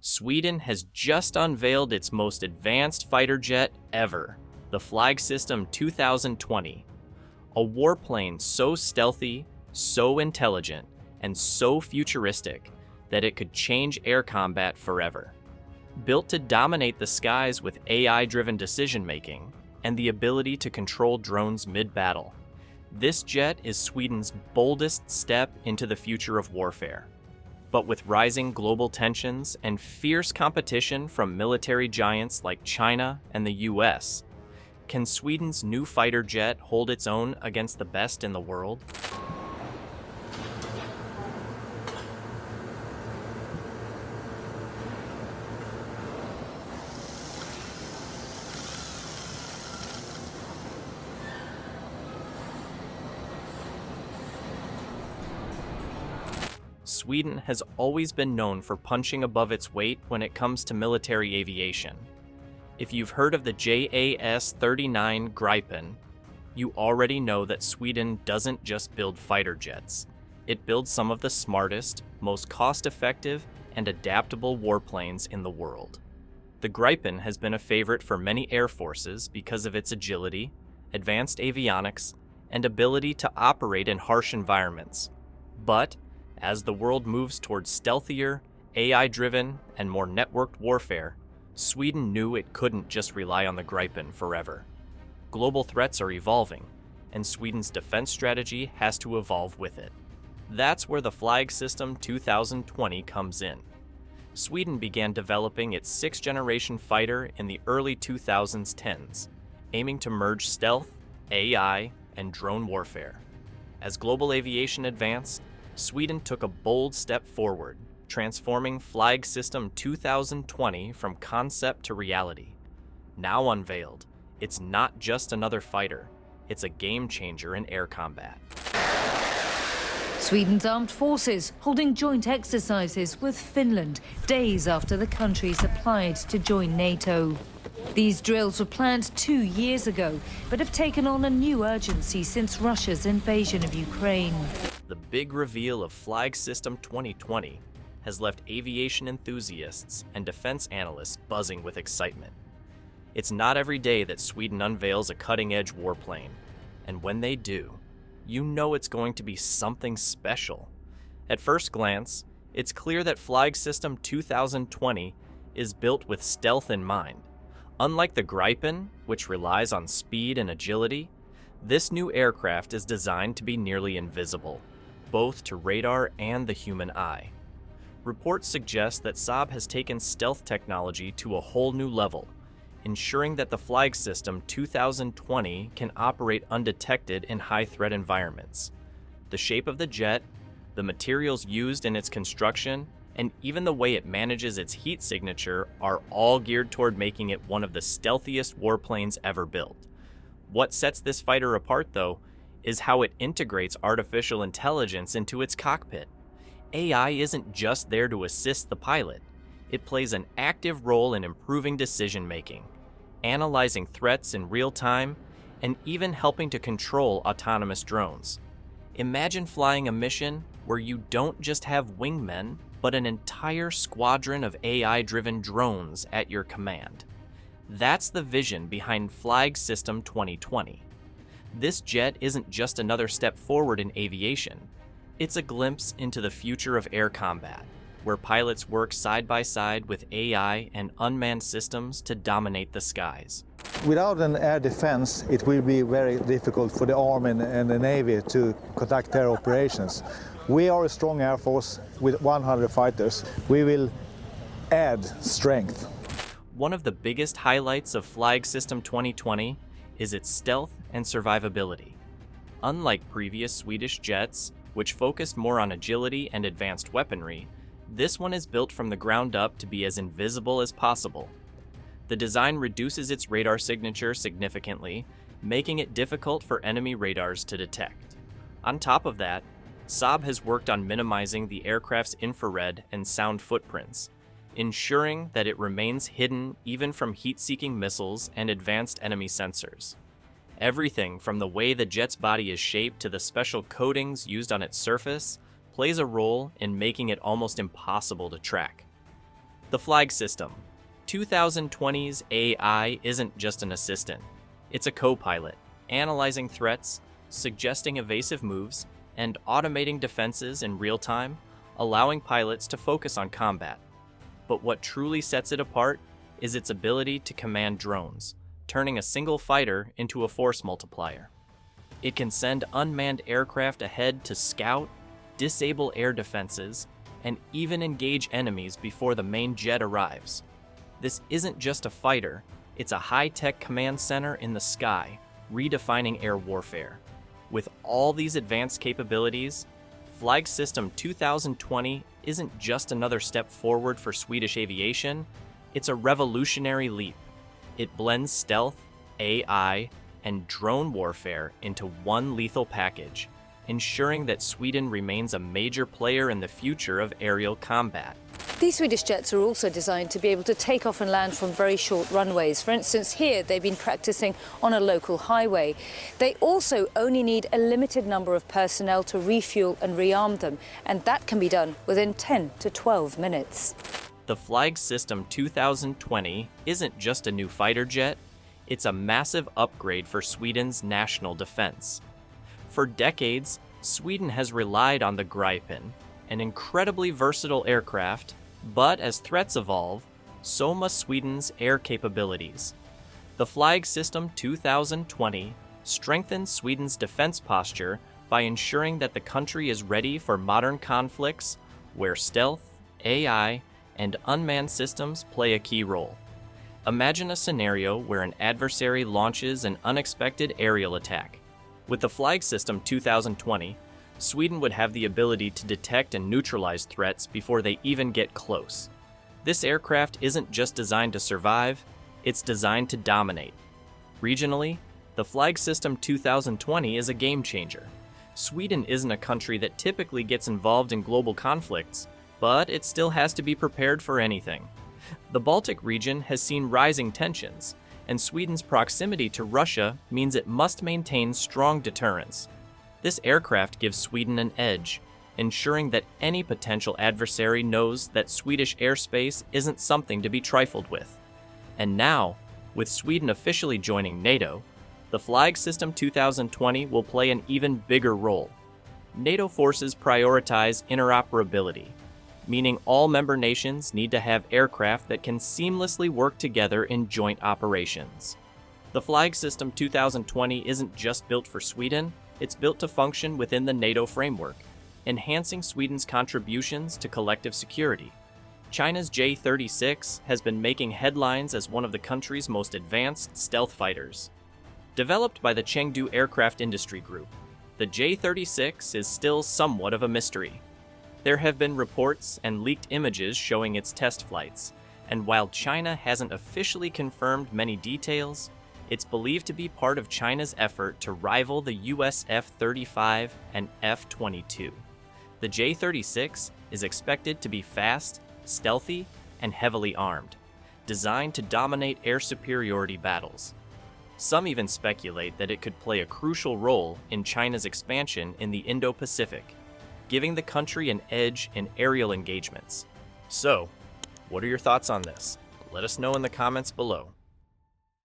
Sweden has just unveiled its most advanced fighter jet ever, the Flygsystem 2020, a warplane so stealthy, so intelligent, and so futuristic that it could change air combat forever. Built to dominate the skies with AI-driven decision-making and the ability to control drones mid-battle, this jet is Sweden's boldest step into the future of warfare. But with rising global tensions and fierce competition from military giants like China and the US, can Sweden's new fighter jet hold its own against the best in the world? Sweden has always been known for punching above its weight when it comes to military aviation. If you've heard of the JAS-39 Gripen, you already know that Sweden doesn't just build fighter jets. It builds some of the smartest, most cost-effective, and adaptable warplanes in the world. The Gripen has been a favorite for many air forces because of its agility, advanced avionics, and ability to operate in harsh environments. But as the world moves towards stealthier, AI-driven, and more networked warfare, Sweden knew it couldn't just rely on the Gripen forever. Global threats are evolving, and Sweden's defense strategy has to evolve with it. That's where the Flygsystem 2020 comes in. Sweden began developing its sixth-generation fighter in the early 2010s, aiming to merge stealth, AI, and drone warfare. As global aviation advanced, Sweden took a bold step forward, transforming Flygsystem 2020 from concept to reality. Now unveiled, it's not just another fighter, it's a game changer in air combat. Sweden's armed forces holding joint exercises with Finland days after the countries applied to join NATO. These drills were planned 2 years ago, but have taken on a new urgency since Russia's invasion of Ukraine. The big reveal of Flygsystem 2020 has left aviation enthusiasts and defense analysts buzzing with excitement. It's not every day that Sweden unveils a cutting-edge warplane, and when they do, you know it's going to be something special. At first glance, it's clear that Flygsystem 2020 is built with stealth in mind. Unlike the Gripen, which relies on speed and agility, this new aircraft is designed to be nearly invisible, both to radar and the human eye. Reports suggest that Saab has taken stealth technology to a whole new level, ensuring that the Flygsystem 2020 can operate undetected in high-threat environments. The shape of the jet, the materials used in its construction, and even the way it manages its heat signature are all geared toward making it one of the stealthiest warplanes ever built. What sets this fighter apart, though, is how it integrates artificial intelligence into its cockpit. AI isn't just there to assist the pilot. It plays an active role in improving decision-making, analyzing threats in real time, and even helping to control autonomous drones. Imagine flying a mission where you don't just have wingmen, but an entire squadron of AI-driven drones at your command. That's the vision behind Flygsystem 2020. This jet isn't just another step forward in aviation. It's a glimpse into the future of air combat, where pilots work side by side with AI and unmanned systems to dominate the skies. Without an air defense, it will be very difficult for the Army and the Navy to conduct their operations. We are a strong Air Force with 100 fighters. We will add strength. One of the biggest highlights of Flygsystem 2020 is its stealth and survivability. Unlike previous Swedish jets, which focused more on agility and advanced weaponry, this one is built from the ground up to be as invisible as possible. The design reduces its radar signature significantly, making it difficult for enemy radars to detect. On top of that, Saab has worked on minimizing the aircraft's infrared and sound footprints, ensuring that it remains hidden even from heat-seeking missiles and advanced enemy sensors. Everything from the way the jet's body is shaped to the special coatings used on its surface plays a role in making it almost impossible to track. The Flag System 2020's AI isn't just an assistant. It's a co-pilot, analyzing threats, suggesting evasive moves, and automating defenses in real time, allowing pilots to focus on combat. But what truly sets it apart is its ability to command drones, turning a single fighter into a force multiplier. It can send unmanned aircraft ahead to scout, disable air defenses, and even engage enemies before the main jet arrives. This isn't just a fighter, it's a high-tech command center in the sky, redefining air warfare. With all these advanced capabilities, Flag System 2020 isn't just another step forward for Swedish aviation, it's a revolutionary leap. It blends stealth, AI, and drone warfare into one lethal package, ensuring that Sweden remains a major player in the future of aerial combat. These Swedish jets are also designed to be able to take off and land from very short runways. For instance, here they've been practicing on a local highway. They also only need a limited number of personnel to refuel and rearm them, and that can be done within 10 to 12 minutes. The Flag System 2020 isn't just a new fighter jet, it's a massive upgrade for Sweden's national defense. For decades, Sweden has relied on the Gripen, an incredibly versatile aircraft, but as threats evolve, so must Sweden's air capabilities. The Flag System 2020 strengthens Sweden's defense posture by ensuring that the country is ready for modern conflicts where stealth, AI, and unmanned systems play a key role. Imagine a scenario where an adversary launches an unexpected aerial attack. With the Flag System 2020, Sweden would have the ability to detect and neutralize threats before they even get close. This aircraft isn't just designed to survive, it's designed to dominate. Regionally, the Flag System 2020 is a game changer. Sweden isn't a country that typically gets involved in global conflicts, but it still has to be prepared for anything. The Baltic region has seen rising tensions, and Sweden's proximity to Russia means it must maintain strong deterrence. This aircraft gives Sweden an edge, ensuring that any potential adversary knows that Swedish airspace isn't something to be trifled with. And now, with Sweden officially joining NATO, the Flag System 2020 will play an even bigger role. NATO forces prioritize interoperability, meaning all member nations need to have aircraft that can seamlessly work together in joint operations. The Flag System 2020 isn't just built for Sweden, it's built to function within the NATO framework, enhancing Sweden's contributions to collective security. China's J-36 has been making headlines as one of the country's most advanced stealth fighters. Developed by the Chengdu Aircraft Industry Group, the J-36 is still somewhat of a mystery. There have been reports and leaked images showing its test flights, and while China hasn't officially confirmed many details, it's believed to be part of China's effort to rival the US F-35 and F-22. The J-36 is expected to be fast, stealthy, and heavily armed, designed to dominate air superiority battles. Some even speculate that it could play a crucial role in China's expansion in the Indo-Pacific, giving the country an edge in aerial engagements. So, what are your thoughts on this? Let us know in the comments below.